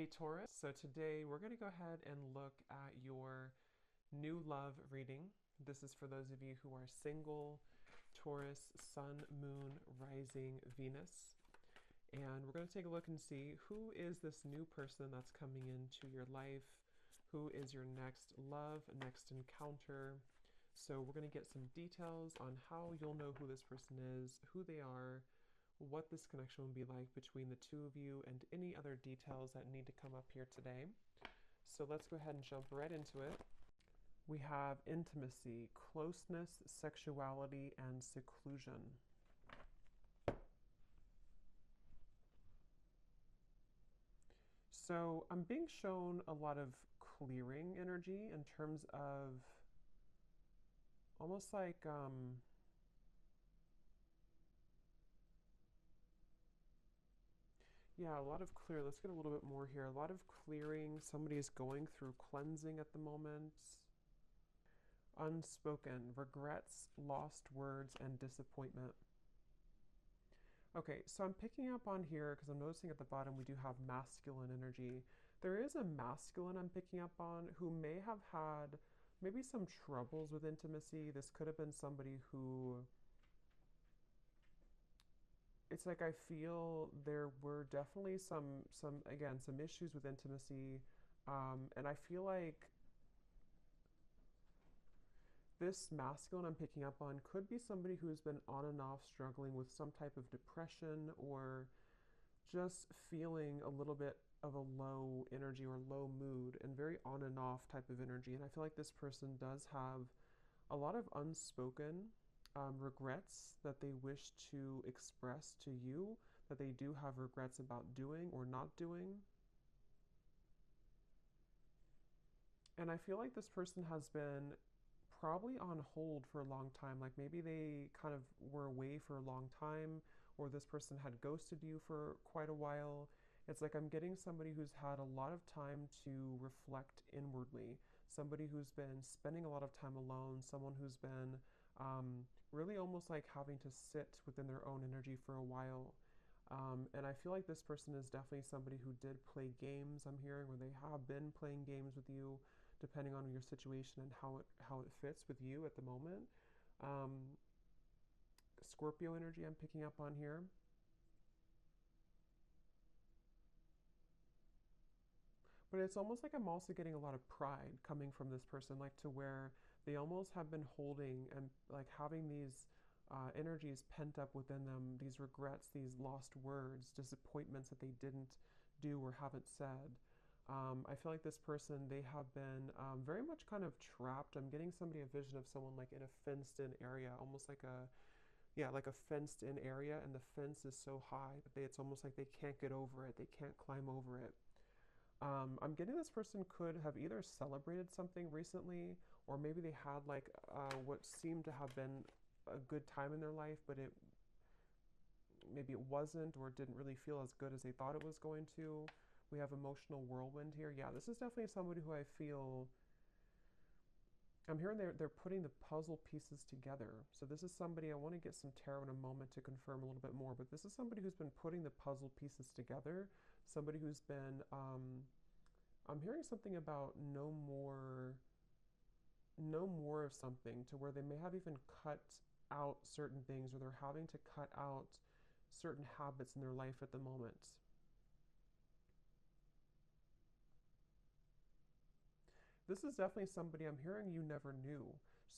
Hey Taurus, so today we're going to go ahead and look at your new love reading. This is for those of you who are single, Taurus, Sun, Moon, Rising, Venus. And we're going to take a look and see who is this new person that's coming into your life, who is your next love, next encounter. So we're going to get some details on how you'll know who this person is, who they are, what this connection will be like between the two of you, and any other details that need to come up here today. So let's go ahead and jump right into it. We have intimacy, closeness, sexuality, and seclusion. So I'm being shown a lot of clearing energy in terms of almost like yeah, a lot of clear. Let's get a little bit more here. A lot of clearing. Somebody is going through cleansing at the moment. Unspoken, regrets, lost words, and disappointment. Okay, so I'm picking up on here because I'm noticing at the bottom we do have masculine energy. There is a masculine I'm picking up on who may have had maybe some troubles with intimacy. This could have been somebody who, it's like I feel there were definitely some issues with intimacy, and I feel like this masculine I'm picking up on could be somebody who's been on and off struggling with some type of depression or just feeling a little bit of a low energy or low mood and very on and off type of energy. And I feel like this person does have a lot of unspoken regrets that they wish to express to you, that they do have regrets about doing or not doing. And I feel like this person has been probably on hold for a long time. Like maybe they kind of were away for a long time, or this person had ghosted you for quite a while. It's like I'm getting somebody who's had a lot of time to reflect inwardly, somebody who's been spending a lot of time alone, someone who's been really almost like having to sit within their own energy for a while. And I feel like this person is definitely somebody who did play games, I'm hearing, or they have been playing games with you, depending on your situation and how it fits with you at the moment. Um, Scorpio energy I'm picking up on here. But it's almost like I'm also getting a lot of pride coming from this person, like to where they almost have been holding and like having these energies pent up within them, these regrets, these lost words, disappointments that they didn't do or haven't said. I feel like this person, they have been very much kind of trapped. I'm getting somebody a vision of someone like in a fenced in area, almost like yeah, like a fenced in area, and the fence is so high that it's almost like they can't get over it, they can't climb over it. I'm getting this person could have either celebrated something recently, or maybe they had like what seemed to have been a good time in their life, but maybe it wasn't, or it didn't really feel as good as they thought it was going to. We have emotional whirlwind here. Yeah, this is definitely somebody who I feel I'm hearing they're putting the puzzle pieces together. So this is somebody, I want to get some tarot in a moment to confirm a little bit more, but this is somebody who's been putting the puzzle pieces together. Somebody who's been, I'm hearing something about no more of something, to where they may have even cut out certain things, or they're having to cut out certain habits in their life at the moment. This is definitely somebody I'm hearing you never knew.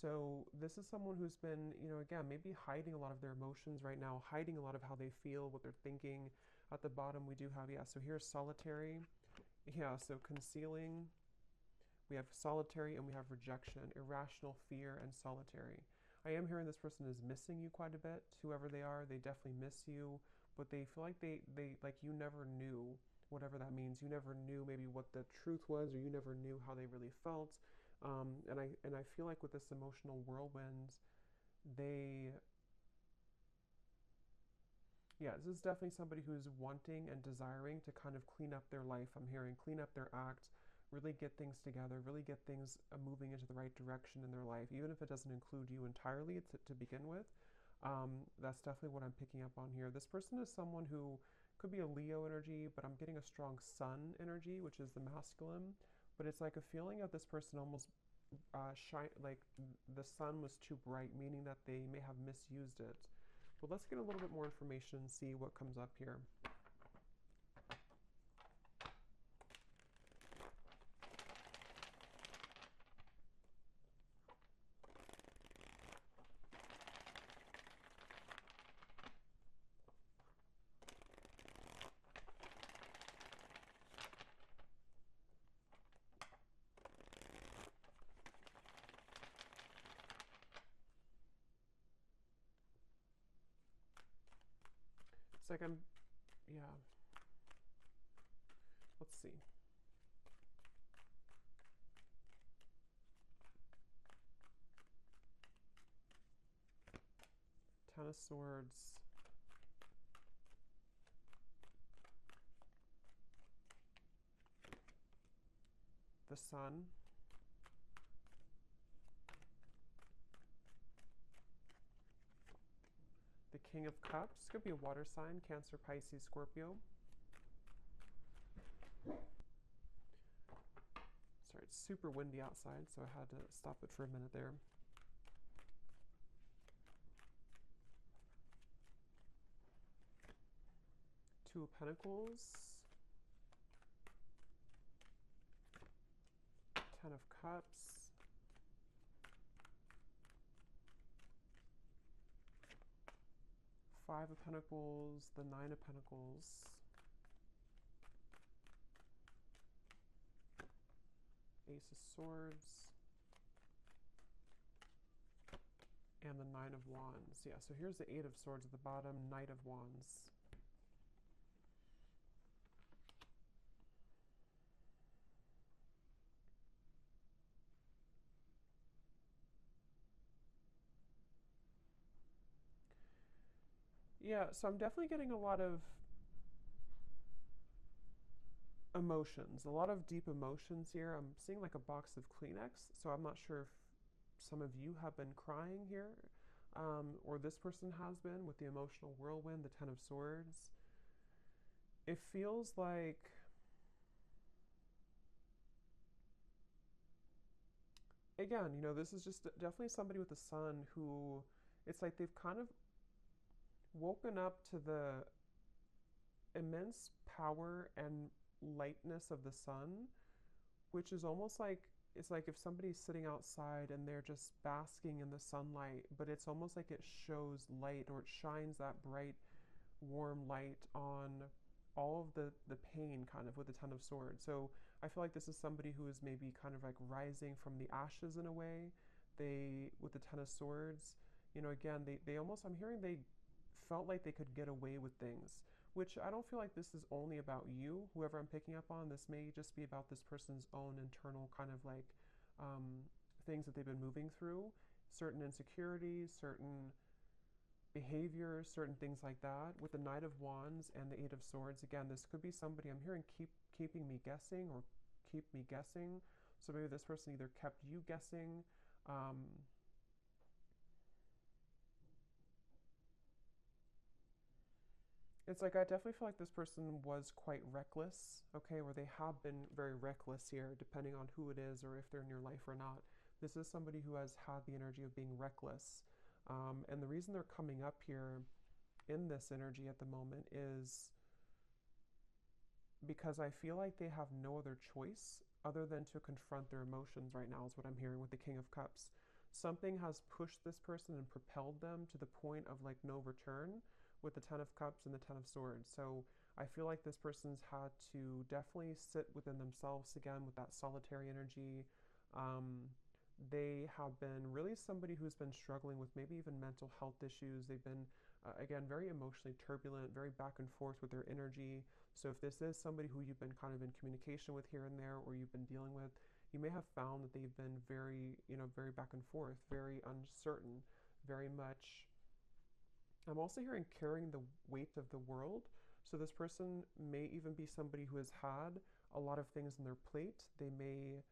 So this is someone who's been, again, maybe hiding a lot of their emotions right now, hiding a lot of how they feel, what they're thinking. At the bottom, we do have, yeah, so here's solitary. Yeah, so concealing. We have solitary and we have rejection, irrational fear, and solitary. I am hearing this person is missing you quite a bit. Whoever they are, they definitely miss you, but they feel like they like you never knew, whatever that means. You never knew maybe what the truth was, or you never knew how they really felt. And I feel like with this emotional whirlwind, they yeah, this is definitely somebody who's wanting and desiring to kind of clean up their life. I'm hearing clean up their act, really get things together, really get things moving into the right direction in their life, even if it doesn't include you entirely to begin with. That's definitely what I'm picking up on here. This person is someone who Could be a Leo energy, but I'm getting a strong sun energy, which is the masculine. But it's like a feeling of this person almost shine, like the sun was too bright, meaning that they may have misused it. But let's get a little bit more information and see what comes up here. It's like yeah. Let's see. Ten of Swords. The Sun. The King of Cups. Could be a water sign, Cancer, Pisces, Scorpio. Sorry, it's super windy outside, so I had to stop it for a minute there. Two of Pentacles. Ten of Cups. Five of Pentacles. The Nine of Pentacles. Ace of Swords. And the Nine of Wands. Yeah, so here's the Eight of Swords at the bottom, Knight of Wands. Yeah, so I'm definitely getting a lot of emotions, a lot of deep emotions here. I'm seeing like a box of Kleenex, so I'm not sure if some of you have been crying here, or this person has been with the emotional whirlwind, the Ten of Swords. It feels like again, you know, this is just definitely somebody with the sun who it's like they've kind of woken up to the immense power and lightness of the sun, which is almost like it's like if somebody's sitting outside and they're just basking in the sunlight, but it's almost like it shows light or it shines that bright, warm light on all of the pain kind of with the Ten of Swords. So I feel like this is somebody who is maybe kind of like rising from the ashes in a way. They, with the Ten of Swords, you know, again, they almost, I'm hearing they felt like they could get away with things, which I don't feel like this is only about you, whoever I'm picking up on. This may just be about this person's own internal kind of like things that they've been moving through, certain insecurities, certain behaviors, certain things like that. With the Knight of Wands and the Eight of Swords, again, this could be somebody I'm hearing keeping me guessing or keep me guessing. So maybe this person either kept you guessing. It's like I definitely feel like this person was quite reckless, okay, or they have been very reckless here, depending on who it is or if they're in your life or not. This is somebody who has had the energy of being reckless. And the reason they're coming up here in this energy at the moment is because I feel like they have no other choice other than to confront their emotions right now, is what I'm hearing with the King of Cups. Something has pushed this person and propelled them to the point of like no return with the Ten of Cups and the Ten of Swords. So I feel like this person's had to definitely sit within themselves again with that solitary energy. They have been really somebody who's been struggling with maybe even mental health issues. They've been, again, very emotionally turbulent, very back and forth with their energy. So if this is somebody who you've been kind of in communication with here and there, or you've been dealing with, you may have found that they've been very, you know, very back and forth, very uncertain, very much. I'm also hearing carrying the weight of the world. So this person may even be somebody who has had a lot of things on their plate. They may,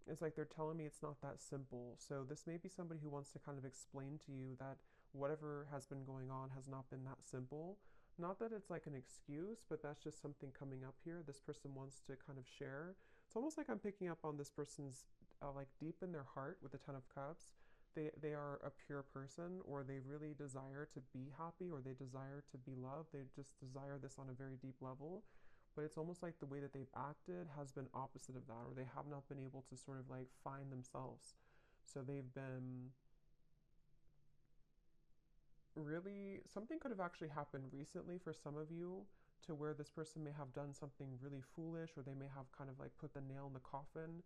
it's like they're telling me it's not that simple. So this may be somebody who wants to kind of explain to you that whatever has been going on has not been that simple. Not that it's like an excuse, but that's just something coming up here. This person wants to kind of share. It's almost like I'm picking up on this person's like deep in their heart with the Ten of Cups. They are a pure person, or they really desire to be happy, or they desire to be loved. They just desire this on a very deep level. But it's almost like the way that they've acted has been opposite of that, or they have not been able to sort of like find themselves. So they've been really, something could have actually happened recently for some of you, to where this person may have done something really foolish, or they may have kind of like put the nail in the coffin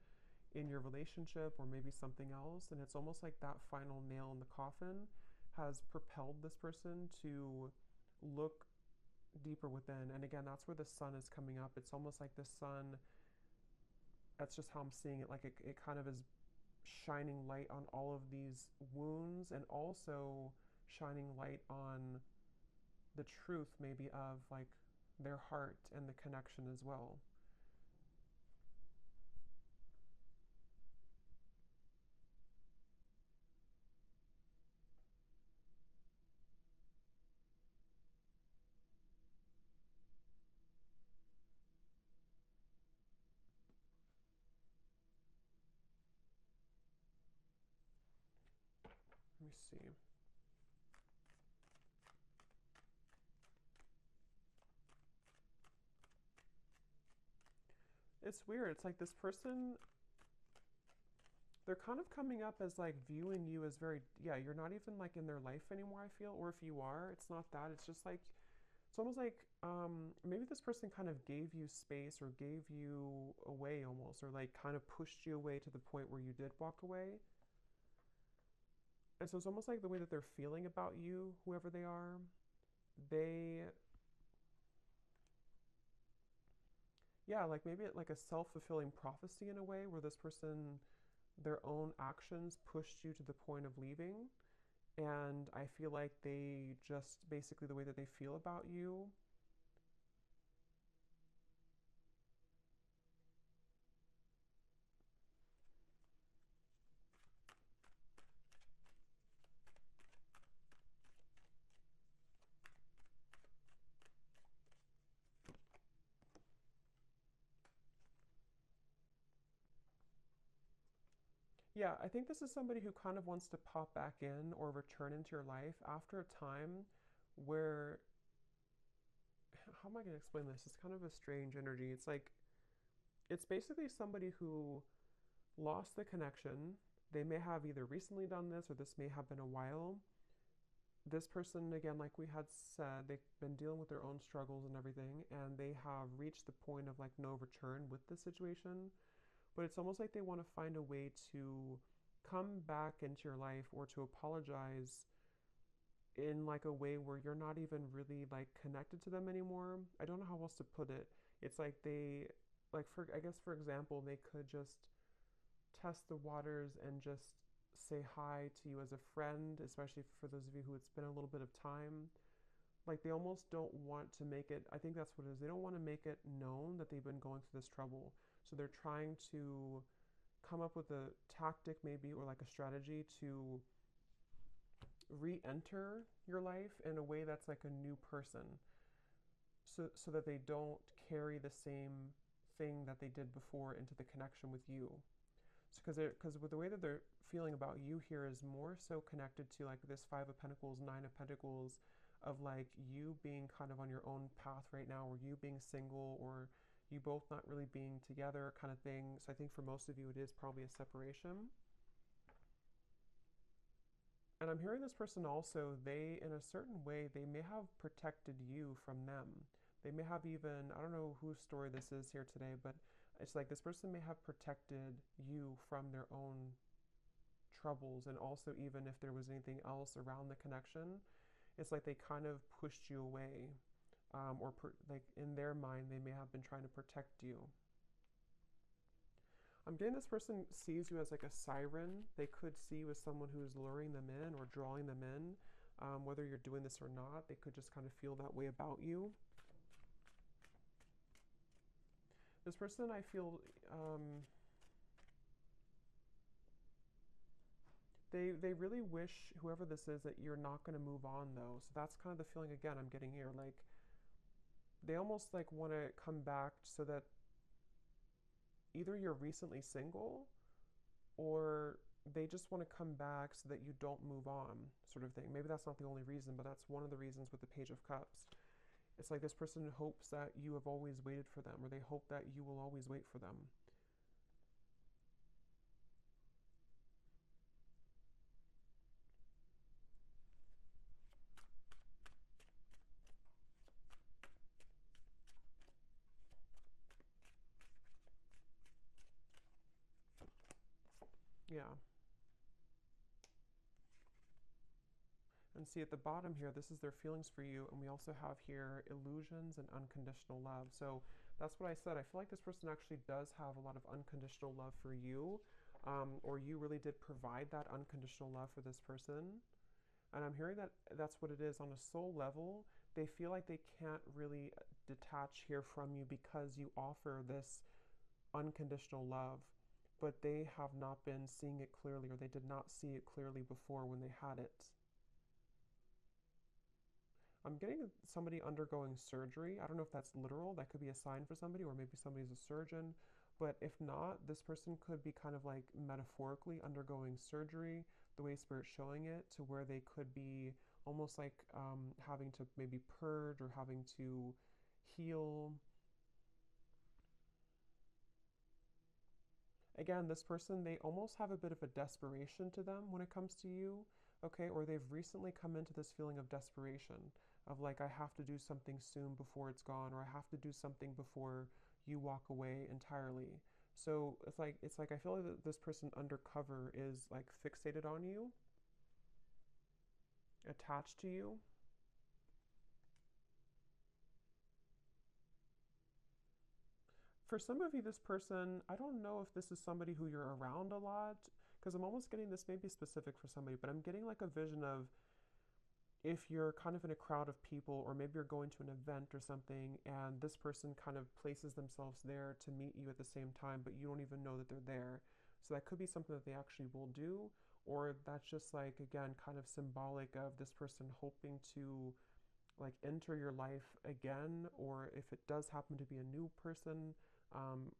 in your relationship, or maybe something else. And it's almost like that final nail in the coffin has propelled this person to look deeper within. And again, that's where the sun is coming up. It's almost like the sun, that's just how I'm seeing it. Like it kind of is shining light on all of these wounds, and also shining light on the truth maybe of like their heart and the connection as well. Let me see. It's weird. It's like this person, they're kind of coming up as like viewing you as very, yeah, you're not even like in their life anymore, I feel. Or if you are, it's not that. It's just like, it's almost like maybe this person kind of gave you space, or gave you away almost, or like kind of pushed you away to the point where you did walk away. And so it's almost like the way that they're feeling about you, whoever they are, they, yeah, like maybe like a self-fulfilling prophecy in a way, where this person, their own actions pushed you to the point of leaving. And I feel like they just, basically the way that they feel about you, yeah, I think this is somebody who kind of wants to pop back in or return into your life after a time where, how am I going to explain this? It's kind of a strange energy. It's like, it's basically somebody who lost the connection. They may have either recently done this, or this may have been a while. This person, again, like we had said, they've been dealing with their own struggles and everything, and they have reached the point of like no return with the situation. But it's almost like they want to find a way to come back into your life, or to apologize in like a way where you're not even really like connected to them anymore. I don't know how else to put it. It's like they, like, for, I guess for example, they could just test the waters and just say hi to you as a friend, especially for those of you who it's been a little bit of time. Like they almost don't want to make it, I think that's what it is. They don't want to make it known that they've been going through this trouble. So they're trying to come up with a tactic maybe, or like a strategy to re-enter your life in a way that's like a new person, so that they don't carry the same thing that they did before into the connection with you. Because with the way that they're feeling about you here is more so connected to like this Five of Pentacles, Nine of Pentacles, of like you being kind of on your own path right now, or you being single, or you both not really being together kind of thing. So I think for most of you it is probably a separation. And I'm hearing this person also, they, in a certain way, they may have protected you from them. They may have even, I don't know whose story this is here today, but it's like this person may have protected you from their own troubles. And also, even if there was anything else around the connection, it's like they kind of pushed you away. Like in their mind, they may have been trying to protect you. I'm getting this person sees you as like a siren. They could see you as someone who's luring them in or drawing them in. Whether you're doing this or not, they could just kind of feel that way about you. This person, I feel, they really wish, whoever this is, that you're not going to move on though. So that's kind of the feeling again I'm getting here. Like they almost like want to come back so that either you're recently single or they just want to come back so that you don't move on, sort of thing. Maybe that's not the only reason, but that's one of the reasons with the Page of Cups. It's like this person hopes that you have always waited for them, or they hope that you will always wait for them. Yeah. And see at the bottom here, this is their feelings for you. And we also have here illusions and unconditional love. So that's what I said. I feel like this person actually does have a lot of unconditional love for you, or you really did provide that unconditional love for this person. And I'm hearing that that's what it is on a soul level. They feel like they can't really detach here from you because you offer this unconditional love, but they have not been seeing it clearly, or they did not see it clearly before when they had it. I'm getting somebody undergoing surgery. I don't know if that's literal. That could be a sign for somebody, or maybe somebody's a surgeon. But if not, this person could be kind of like metaphorically undergoing surgery, the way Spirit's showing it, to where they could be almost like having to maybe purge or having to heal. Again, this person, they almost have a bit of a desperation to them when it comes to you, okay? Or they've recently come into this feeling of desperation, of like, I have to do something soon before it's gone, or I have to do something before you walk away entirely. So it's like I feel like this person undercover is like fixated on you, attached to you. For some of you, this person, I don't know if this is somebody who you're around a lot, because I'm almost getting this may be specific for somebody, but I'm getting like a vision of if you're kind of in a crowd of people, or maybe you're going to an event or something, and this person kind of places themselves there to meet you at the same time, but you don't even know that they're there. So that could be something that they actually will do, or that's just like, again, kind of symbolic of this person hoping to like enter your life again, or if it does happen to be a new person, um,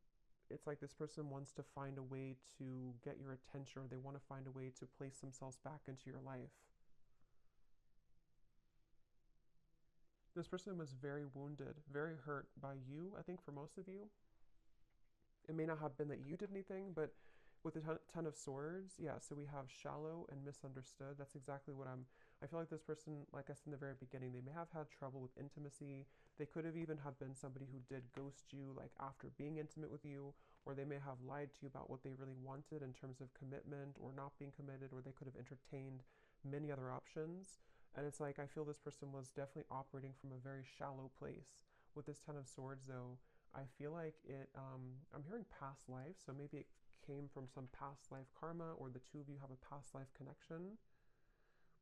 it's like this person wants to find a way to get your attention, or they want to find a way to place themselves back into your life. This person was very wounded, very hurt by you, I think, for most of you. It may not have been that you did anything, but with the Ten of Swords, yeah, so we have shallow and misunderstood. That's exactly what I feel like this person, like I said in the very beginning, they may have had trouble with intimacy. They could have even have been somebody who did ghost you, like after being intimate with you, or they may have lied to you about what they really wanted in terms of commitment or not being committed, or they could have entertained many other options. And it's like, I feel this person was definitely operating from a very shallow place. With this Ten of Swords, though, I feel like I'm hearing past life, so maybe it came from some past life karma, or the two of you have a past life connection.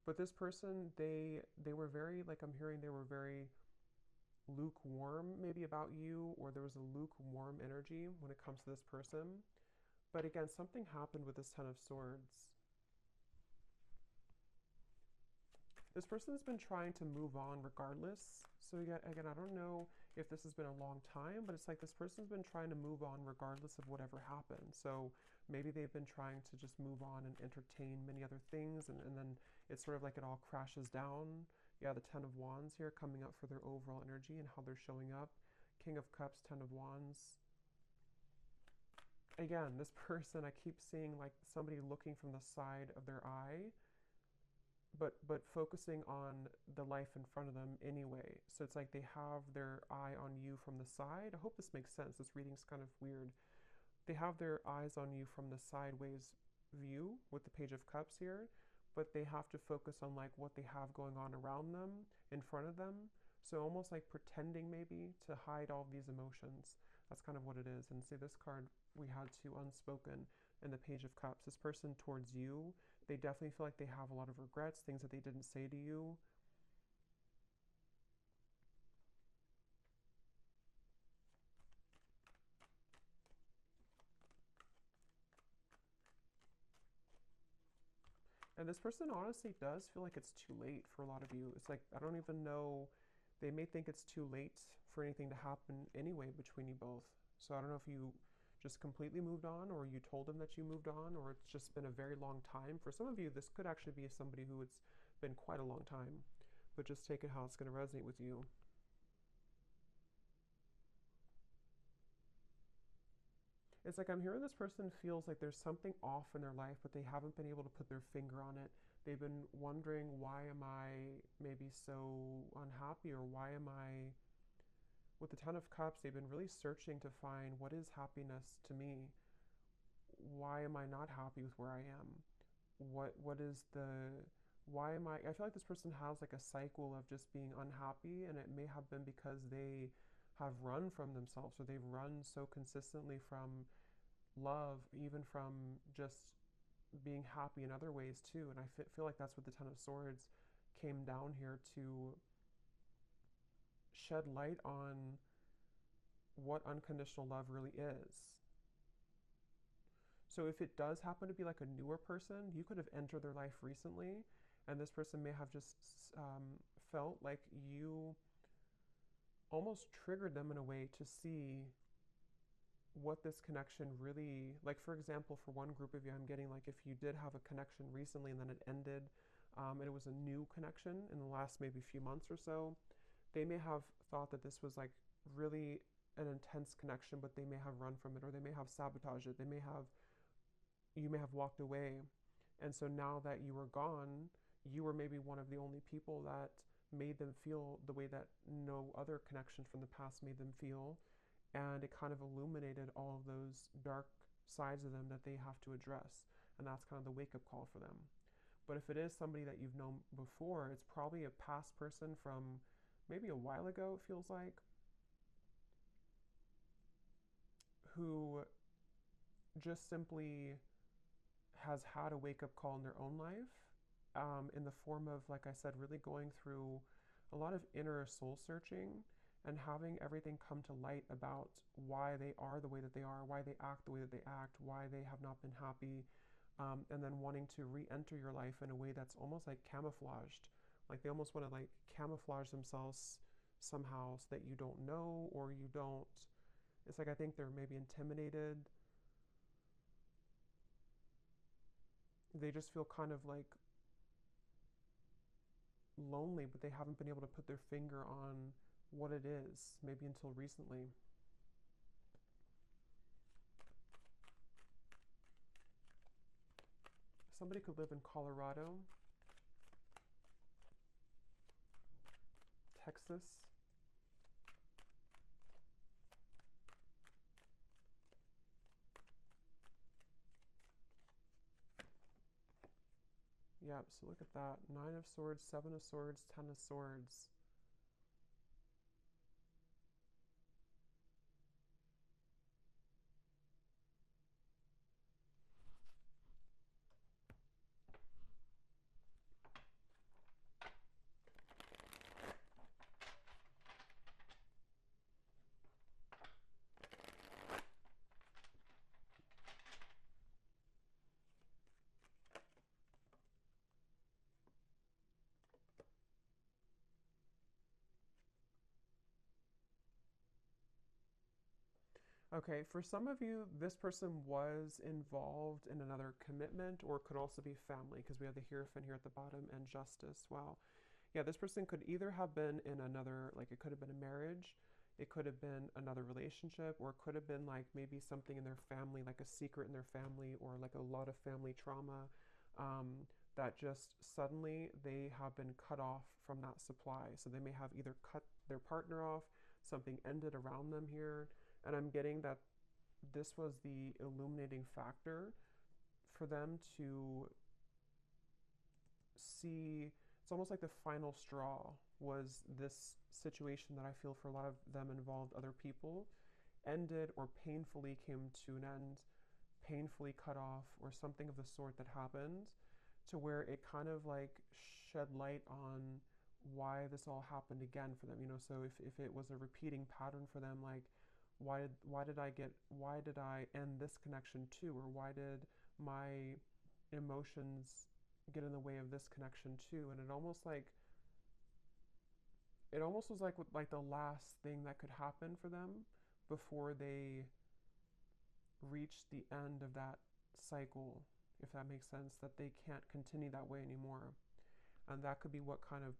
But this person, they were very, like I'm hearing they were very lukewarm maybe about you, or there was a lukewarm energy when it comes to this person. But again, something happened with this Ten of Swords. This person has been trying to move on regardless. So again, I don't know if this has been a long time, but it's like this person's been trying to move on regardless of whatever happened. So maybe they've been trying to just move on and entertain many other things, and then it's sort of like it all crashes down. Yeah, the Ten of Wands here coming up for their overall energy and how they're showing up. King of Cups, Ten of Wands. Again, this person, I keep seeing like somebody looking from the side of their eye, but focusing on the life in front of them anyway. So it's like they have their eye on you from the side. I hope this makes sense. This reading's kind of weird. They have their eyes on you from the sideways view with the Page of Cups here, but they have to focus on like what they have going on around them, in front of them. So almost like pretending maybe to hide all these emotions. That's kind of what it is. And see, this card we had to unspoken in the Page of Cups. This person towards you, they definitely feel like they have a lot of regrets, things that they didn't say to you. And this person honestly does feel like it's too late for a lot of you. It's like, I don't even know, they may think it's too late for anything to happen anyway between you both. So I don't know if you just completely moved on, or you told him that you moved on, or it's just been a very long time. For some of you, this could actually be somebody who it's been quite a long time, but just take it how it's going to resonate with you. It's like I'm hearing this person feels like there's something off in their life, but they haven't been able to put their finger on it. They've been wondering, why am I maybe so unhappy, or why am I, with the Ten of Cups, they've been really searching to find what is happiness to me. Why am I not happy with where I am? What is the, why am I feel like this person has like a cycle of just being unhappy, and it may have been because they have run from themselves, or they've run so consistently from love, even from just being happy in other ways too. And I feel like that's what the Ten of Swords came down here to shed light on, what unconditional love really is. So if it does happen to be like a newer person, you could have entered their life recently, and this person may have just felt like you almost triggered them in a way to see what this connection really, like for example, for one group of you, I'm getting like if you did have a connection recently and then it ended, and it was a new connection in the last maybe few months or so, they may have thought that this was like really an intense connection, but they may have run from it, or they may have sabotaged it. You may have walked away. And so now that you were gone, you were maybe one of the only people that made them feel the way that no other connection from the past made them feel. And it kind of illuminated all of those dark sides of them that they have to address. And that's kind of the wake-up call for them. But if it is somebody that you've known before, it's probably a past person from maybe a while ago, it feels like, who just simply has had a wake-up call in their own life, in the form of, like I said, really going through a lot of inner soul searching and having everything come to light about why they are the way that they are, why they act the way that they act, why they have not been happy, and then wanting to re-enter your life in a way that's almost like camouflaged. Like they almost want to like camouflage themselves somehow so that you don't know, or you don't, it's like I think they're maybe intimidated. They just feel kind of like lonely, but they haven't been able to put their finger on what it is, maybe until recently. Somebody could live in Colorado, Texas, yeah, so look at that. 9 of Swords, 7 of Swords, 10 of Swords. Okay, for some of you, this person was involved in another commitment, or could also be family, because we have the Hierophant here at the bottom, and Justice. Well, yeah, this person could either have been in another, like it could have been a marriage, it could have been another relationship, or it could have been like maybe something in their family, like a secret in their family, or like a lot of family trauma, that just suddenly they have been cut off from that supply. So they may have either cut their partner off, something ended around them here. And I'm getting that this was the illuminating factor for them to see. It's almost like the final straw was this situation that I feel for a lot of them involved other people, ended or painfully came to an end, painfully cut off, or something of the sort that happened, to where it kind of like shed light on why this all happened again for them. You know, so if it was a repeating pattern for them, like why did I end this connection too, or why did my emotions get in the way of this connection too? And it almost like it almost was like the last thing that could happen for them before they reach the end of that cycle, if that makes sense, that they can't continue that way anymore. And that could be what kind of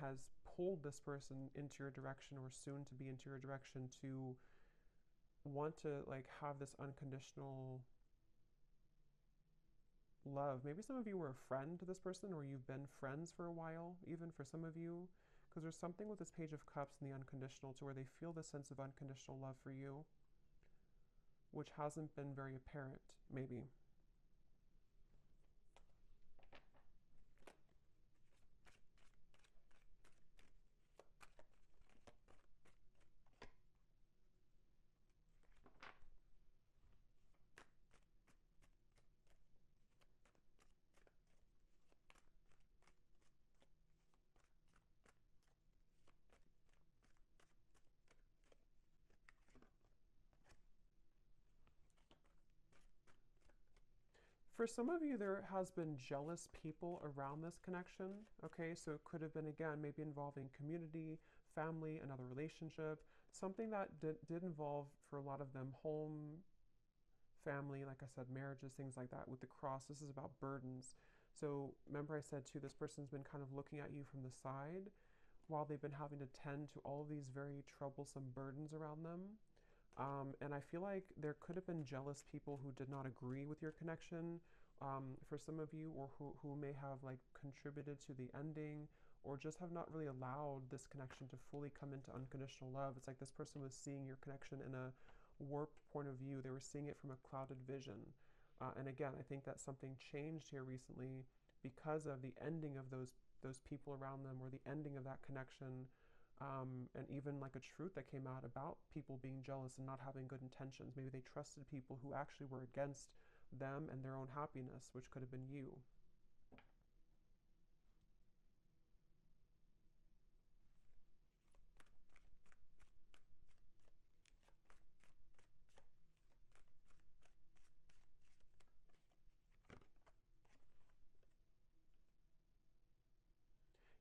has pulled this person into your direction, or soon to be into your direction, to want to like have this unconditional love. Maybe some of you were a friend to this person, or you've been friends for a while, even for some of you, because there's something with this Page of Cups and the unconditional to where they feel this sense of unconditional love for you, which hasn't been very apparent, maybe. For some of you, there has been jealous people around this connection, okay? So it could have been, again, maybe involving community, family, another relationship, something that did involve, for a lot of them, home, family, like I said, marriages, things like that. With the cross, this is about burdens. So remember I said, too, this person's been kind of looking at you from the side while they've been having to tend to all of these very troublesome burdens around them. And I feel like there could have been jealous people who did not agree with your connection, for some of you, or who may have like contributed to the ending, or just have not really allowed this connection to fully come into unconditional love. It's like this person was seeing your connection in a warped point of view. They were seeing it from a clouded vision. And again, I think that something changed here recently because of the ending of those people around them, or the ending of that connection. And even like a truth that came out about people being jealous and not having good intentions. Maybe they trusted people who actually were against them and their own happiness, which could have been you.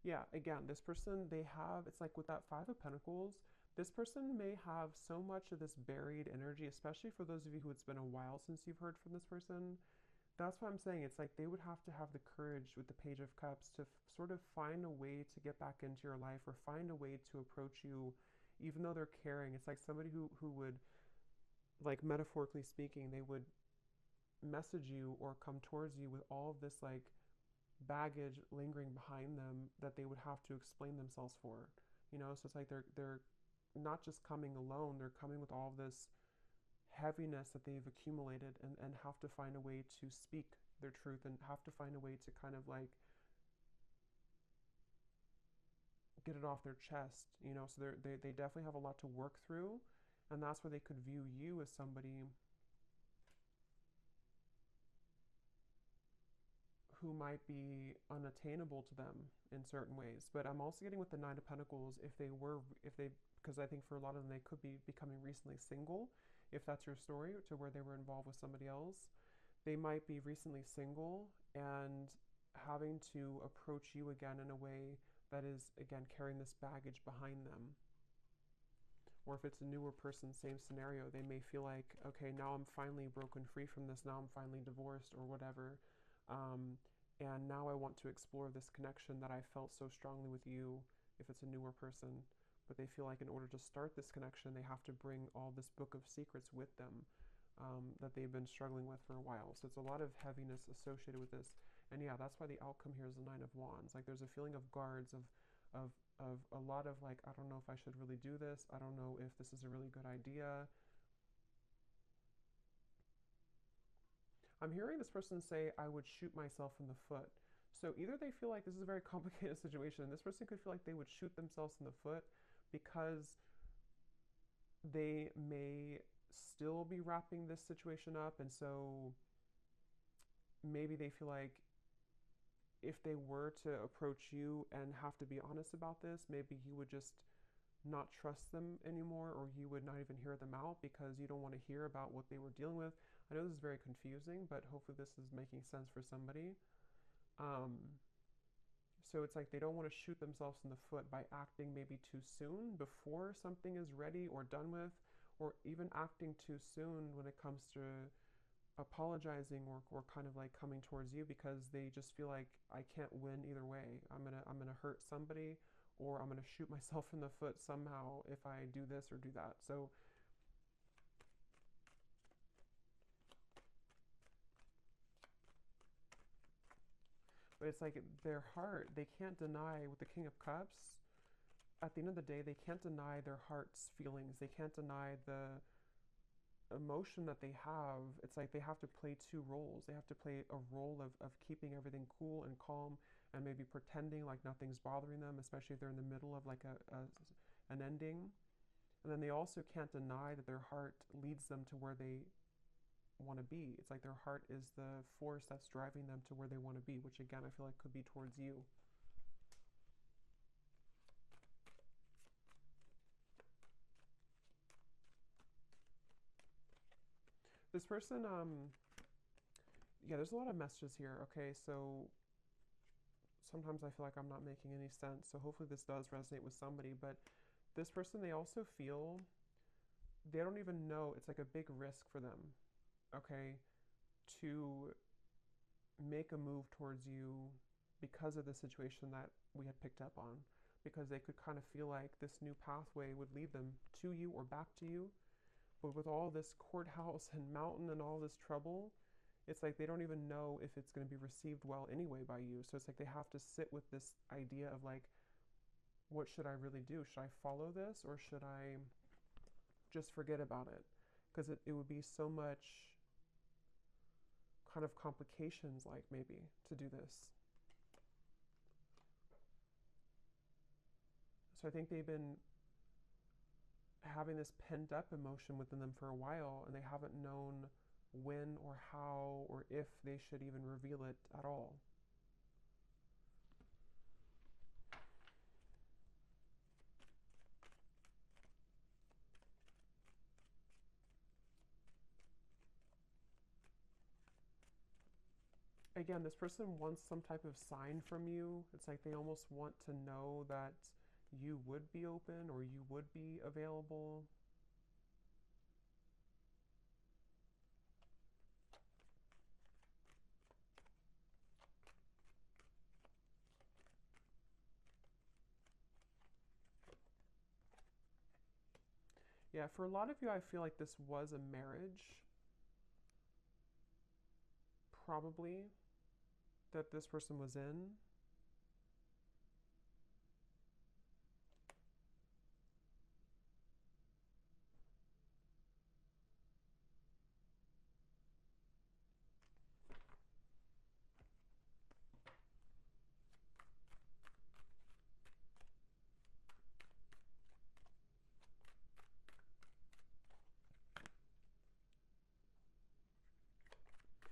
Yeah, again, this person, they have, it's like with that Five of Pentacles, this person may have so much of this buried energy, especially for those of you who it's been a while since you've heard from this person. That's what I'm saying. It's like they would have to have the courage with the Page of Cups to sort of find a way to get back into your life, or find a way to approach you, even though they're caring. It's like somebody who would, like metaphorically speaking, they would message you or come towards you with all of this like baggage lingering behind them that they would have to explain themselves for. So it's like they're not just coming alone, they're coming with all of this heaviness that they've accumulated, and have to find a way to speak their truth, and have to find a way to kind of like get it off their chest. So they definitely have a lot to work through, and that's where they could view you as somebody who might be unattainable to them in certain ways. But I'm also getting with the Nine of Pentacles, because I think for a lot of them, they could be becoming recently single, if that's your story, to where they were involved with somebody else. They might be recently single and having to approach you again in a way that is, again, carrying this baggage behind them. Or if it's a newer person, same scenario, they may feel like, okay, now I'm finally broken free from this, now I'm finally divorced or whatever. And now I want to explore this connection that I felt so strongly with you, if it's a newer person. But they feel like in order to start this connection, they have to bring all this book of secrets with them, that they've been struggling with for a while. So it's a lot of heaviness associated with this. And yeah, that's why the outcome here is the Nine of Wands. Like there's a feeling of guards, of a lot of like, I don't know if I should really do this. I don't know if this is a really good idea. I'm hearing this person say, I would shoot myself in the foot. So either they feel like this is a very complicated situation, and this person could feel like they would shoot themselves in the foot because they may still be wrapping this situation up. And so maybe they feel like if they were to approach you and have to be honest about this, maybe you would just not trust them anymore, or you would not even hear them out because you don't want to hear about what they were dealing with. I know this is very confusing, but hopefully this is making sense for somebody. So it's like they don't want to shoot themselves in the foot by acting maybe too soon before something is ready or done with, or even acting too soon when it comes to apologizing or kind of like coming towards you, because they just feel like I can't win either way. I'm gonna hurt somebody, or I'm gonna shoot myself in the foot somehow if I do this or do that. So but it's like their heart, they can't deny with the King of Cups. At the end of the day, they can't deny their heart's feelings. They can't deny the emotion that they have. It's like they have to play two roles. They have to play a role of keeping everything cool and calm and maybe pretending like nothing's bothering them, especially if they're in the middle of like an ending. And then they also can't deny that their heart leads them to where they want to be. It's like their heart is the force that's driving them to where they want to be, which again, I feel like could be towards you. This person, yeah, there's a lot of messages here. Okay, so sometimes I feel like I'm not making any sense. So hopefully this does resonate with somebody. But this person, they also feel they don't even know, it's like a big risk for them, okay, to make a move towards you because of the situation that we had picked up on. Because they could kind of feel like this new pathway would lead them to you or back to you. But with all this courthouse and mountain and all this trouble, it's like they don't even know if it's going to be received well anyway by you. So it's like they have to sit with this idea of like, what should I really do? Should I follow this, or should I just forget about it? Because it would be so much kind of complications, like maybe to do this. So I think they've been having this pent up emotion within them for a while, and they haven't known when or how or if they should even reveal it at all. Again, this person wants some type of sign from you. It's like they almost want to know that you would be open or you would be available. Yeah, for a lot of you, I feel like this was a marriage, probably, that this person was in.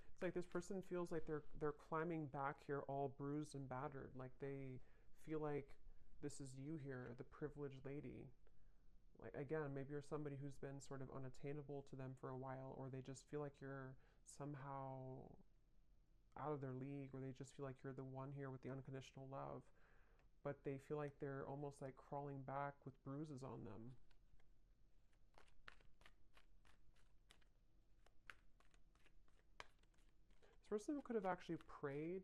It's like this person feels like they're climbing back here all bruised and battered. Like they feel like this is you here, the privileged lady. Like again, maybe you're somebody who's been sort of unattainable to them for a while, or they just feel like you're somehow out of their league, or they just feel like you're the one here with the unconditional love. But they feel like they're almost like crawling back with bruises on them. This person could have actually prayed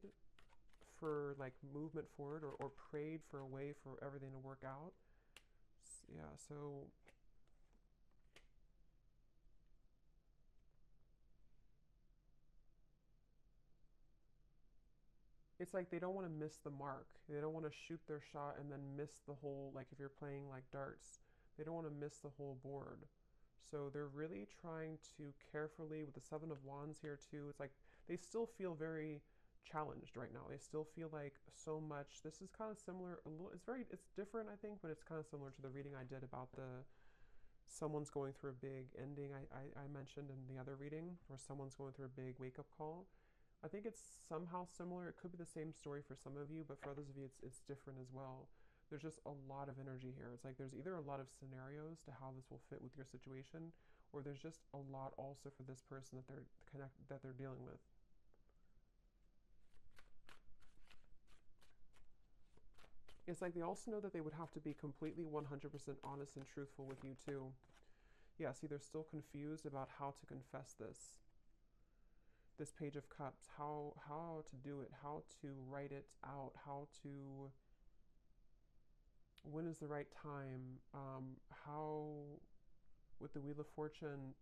for like movement forward, or prayed for a way for everything to work out. Yeah, so it's like they don't want to miss the mark. They don't want to shoot their shot and then miss the whole, like if you're playing like darts, they don't want to miss the whole board. So they're really trying to carefully, with the Seven of Wands here too, it's like they still feel very challenged right now. They still feel like so much. This is kind of similar, a little, it's different, I think, but it's kind of similar to the reading I did about the someone's going through a big ending I mentioned in the other reading, or someone's going through a big wake-up call. I think it's somehow similar. It could be the same story for some of you, but for others of you, it's different as well. There's just a lot of energy here. It's like there's either a lot of scenarios to how this will fit with your situation, or there's just a lot also for this person that they're dealing with. It's like they also know that they would have to be completely 100% honest and truthful with you too. Yeah, see, they're still confused about how to confess this Page of Cups, how to do it, how to write it out, how to, when is the right time, how, with the Wheel of Fortune,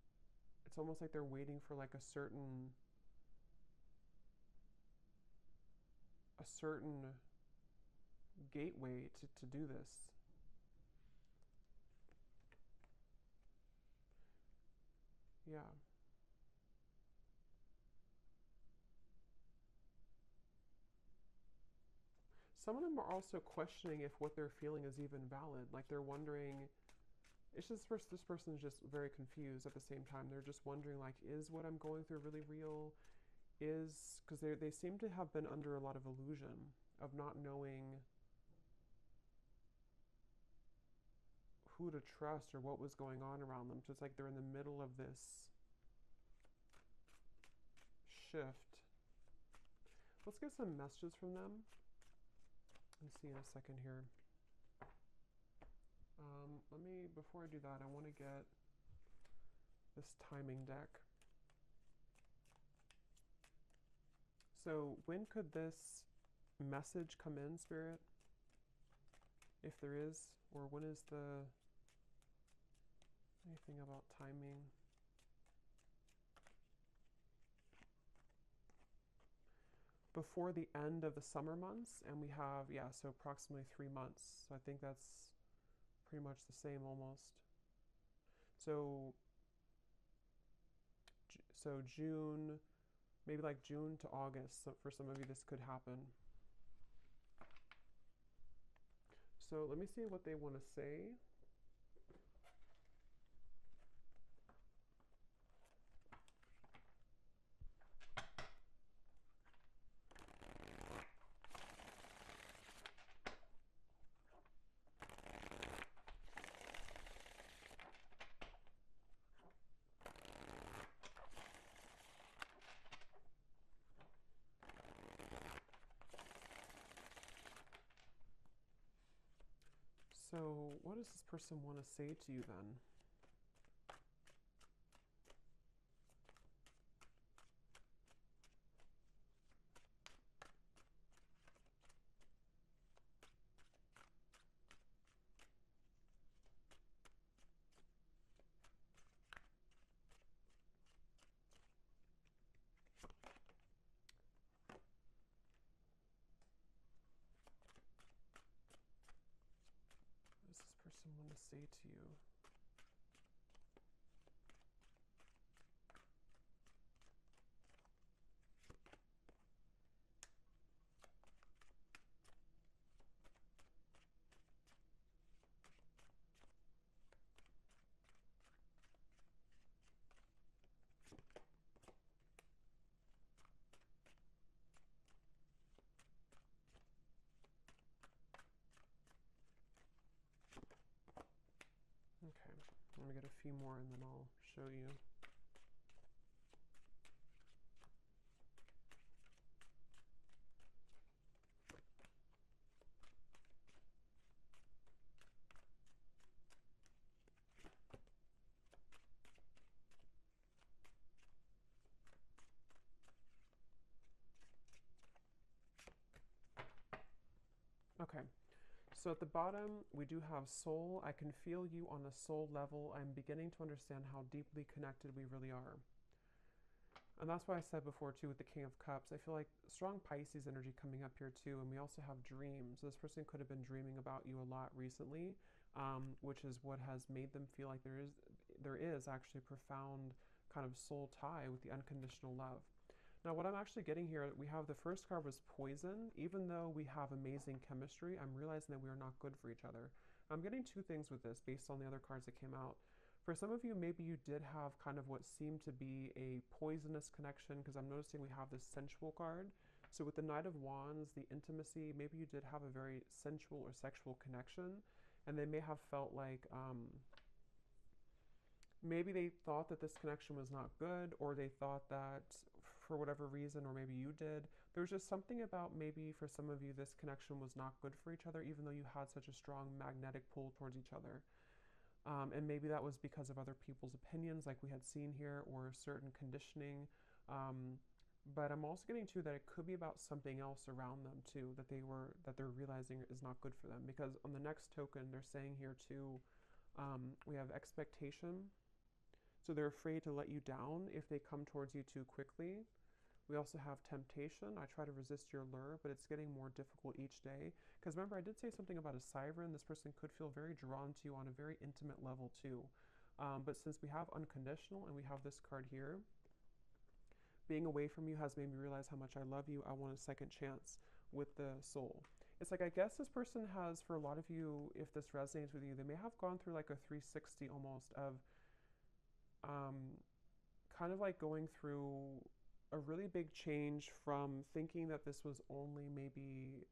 it's almost like they're waiting for like a certain gateway to do this. Yeah. Some of them are also questioning if what they're feeling is even valid. Like they're wondering, it's just this person is just very confused at the same time. They're just wondering, like, is what I'm going through really real? Because they seem to have been under a lot of illusion of not knowing who to trust or what was going on around them. So it's like they're in the middle of this shift. Let's get some messages from them. Let's see in a second here. Before I do that, I want to get this timing deck. So when could this message come in, Spirit? If there is, or when is anything about timing? Before the end of the summer months, and we have, yeah, so approximately 3 months. So I think that's pretty much the same almost. So June, maybe like June to August. So for some of you, this could happen. So let me see what they want to say. So what does this person want to say to you then? What does this person want to say to you? Okay, let me get a few more and then I'll show you. Okay, so at the bottom, we do have soul. I can feel you on a soul level. I'm beginning to understand how deeply connected we really are. And that's why I said before too with the King of Cups, I feel like strong Pisces energy coming up here too. And we also have dreams. This person could have been dreaming about you a lot recently, which is what has made them feel like there is actually a profound kind of soul tie with the unconditional love. Now, what I'm actually getting here, we have the first card was poison. Even though we have amazing chemistry, I'm realizing that we are not good for each other. I'm getting two things with this based on the other cards that came out. For some of you, maybe you did have kind of what seemed to be a poisonous connection, because I'm noticing we have this sensual card. So with the Knight of Wands, the intimacy, maybe you did have a very sensual or sexual connection, and they may have felt like maybe they thought that this connection was not good, or they thought that for whatever reason, or maybe you did. There was just something about, maybe for some of you, this connection was not good for each other, even though you had such a strong magnetic pull towards each other. And maybe that was because of other people's opinions, like we had seen here, or certain conditioning. But I'm also getting to that it could be about something else around them too, that they're realizing is not good for them. Because on the next token, they're saying here too, we have expectation. So they're afraid to let you down if they come towards you too quickly. We also have temptation. I try to resist your lure, but it's getting more difficult each day. Because remember, I did say something about a siren. This person could feel very drawn to you on a very intimate level too. But since we have unconditional and we have this card here, being away from you has made me realize how much I love you. I want a second chance with the soul. It's like, I guess this person has, for a lot of you, if this resonates with you, they may have gone through like a 360 almost of kind of like going through a really big change from thinking that this was only maybe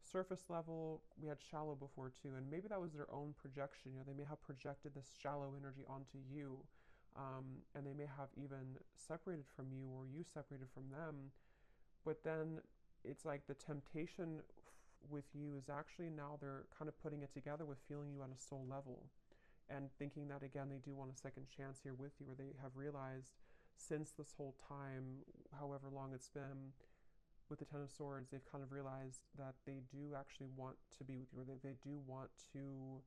surface level. We had shallow before too, and maybe that was their own projection. You know, they may have projected this shallow energy onto you, and they may have even separated from you, or you separated from them. But then it's like the temptation with you is actually now they're kind of putting it together with feeling you on a soul level, and thinking that again they do want a second chance here with you, or they have realized since this whole time, however long it's been, with the Ten of Swords, they've kind of realized that they do actually want to be with you, or they do want to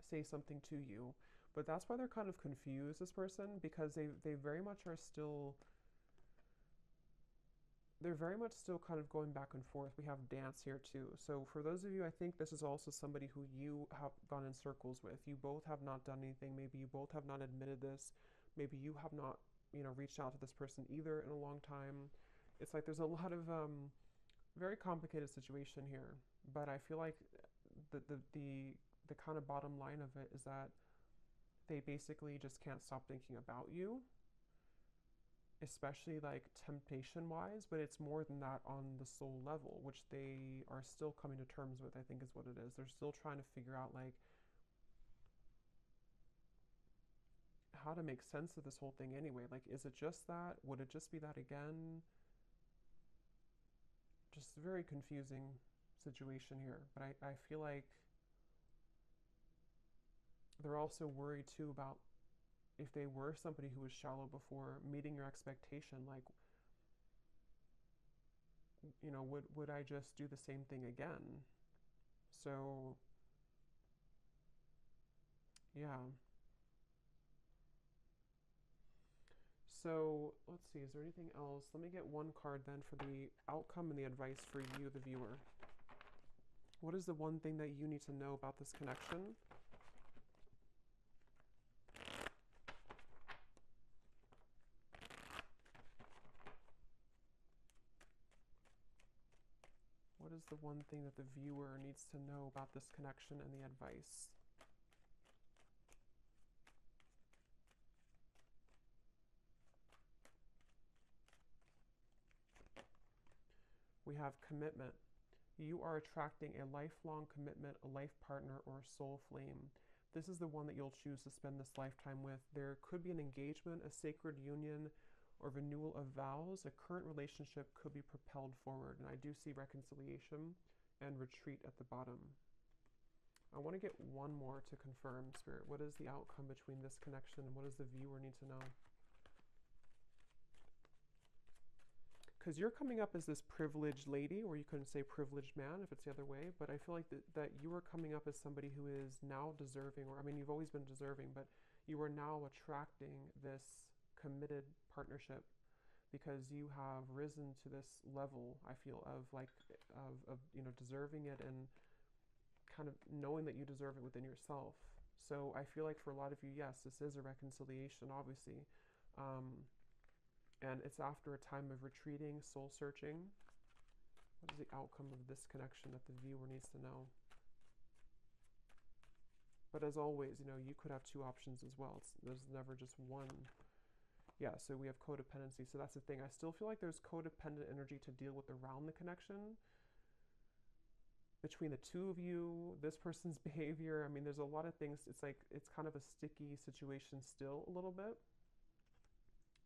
say something to you. But that's why they're kind of confused, this person, because they very much are still, they're very much still kind of going back and forth. We have dance here too. So for those of you, I think this is also somebody who you have gone in circles with. You both have not done anything. Maybe you both have not admitted this. Maybe you have not, reached out to this person either in a long time. It's like there's a lot of very complicated situation here. But I feel like the kind of bottom line of it is that they basically just can't stop thinking about you, especially like temptation wise, but it's more than that on the soul level, which they are still coming to terms with, I think is what it is. They're still trying to figure out like how to make sense of this whole thing anyway. Like, is it just that? Would it just be that again? Just a very confusing situation here. But I feel like they're also worried too about if they were somebody who was shallow before, meeting your expectation, like, would I just do the same thing again? So, yeah. So, let's see, is there anything else? Let me get one card then for the outcome and the advice for you, the viewer. What is the one thing that you need to know about this connection? What is the one thing that the viewer needs to know about this connection and the advice? We have commitment. You are attracting a lifelong commitment, a life partner, or a soul flame. This is the one that you'll choose to spend this lifetime with. There could be an engagement, a sacred union, or renewal of vows. A current relationship could be propelled forward. And I do see reconciliation and retreat at the bottom. I want to get one more to confirm, Spirit. What is the outcome between this connection, and what does the viewer need to know? Because you're coming up as this privileged lady, or you couldn't say privileged man if it's the other way, but I feel like that you are coming up as somebody who is now deserving, or I mean, you've always been deserving, but you are now attracting this committed partnership because you have risen to this level, I feel, of like, of deserving it, and kind of knowing that you deserve it within yourself. So I feel like for a lot of you, yes, this is a reconciliation, obviously. And it's after a time of retreating, soul searching. What is the outcome of this connection that the viewer needs to know? But as always, you could have two options as well. There's never just one. Yeah, so we have codependency. So that's the thing. I still feel like there's codependent energy to deal with around the connection between the two of you, this person's behavior. I mean, there's a lot of things. It's like, it's kind of a sticky situation still a little bit.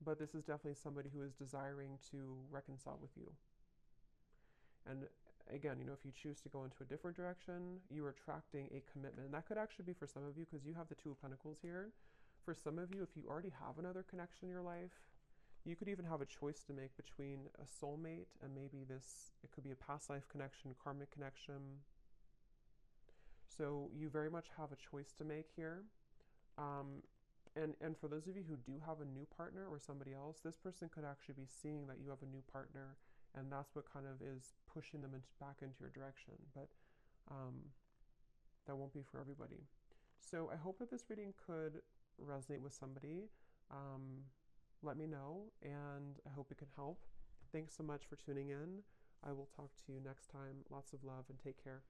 but this is definitely somebody who is desiring to reconcile with you. And again, you know, if you choose to go into a different direction, you're attracting a commitment. And that could actually be for some of you, because you have the Two of Pentacles here. For some of you, if you already have another connection in your life, you could even have a choice to make between a soulmate and maybe this, it could be a past life connection, karmic connection. So you very much have a choice to make here. And for those of you who do have a new partner or somebody else, this person could actually be seeing that you have a new partner, and that's what kind of is pushing them back into your direction. But that won't be for everybody. So I hope that this reading could resonate with somebody. Let me know, and I hope it can help. Thanks so much for tuning in. I will talk to you next time. Lots of love and take care.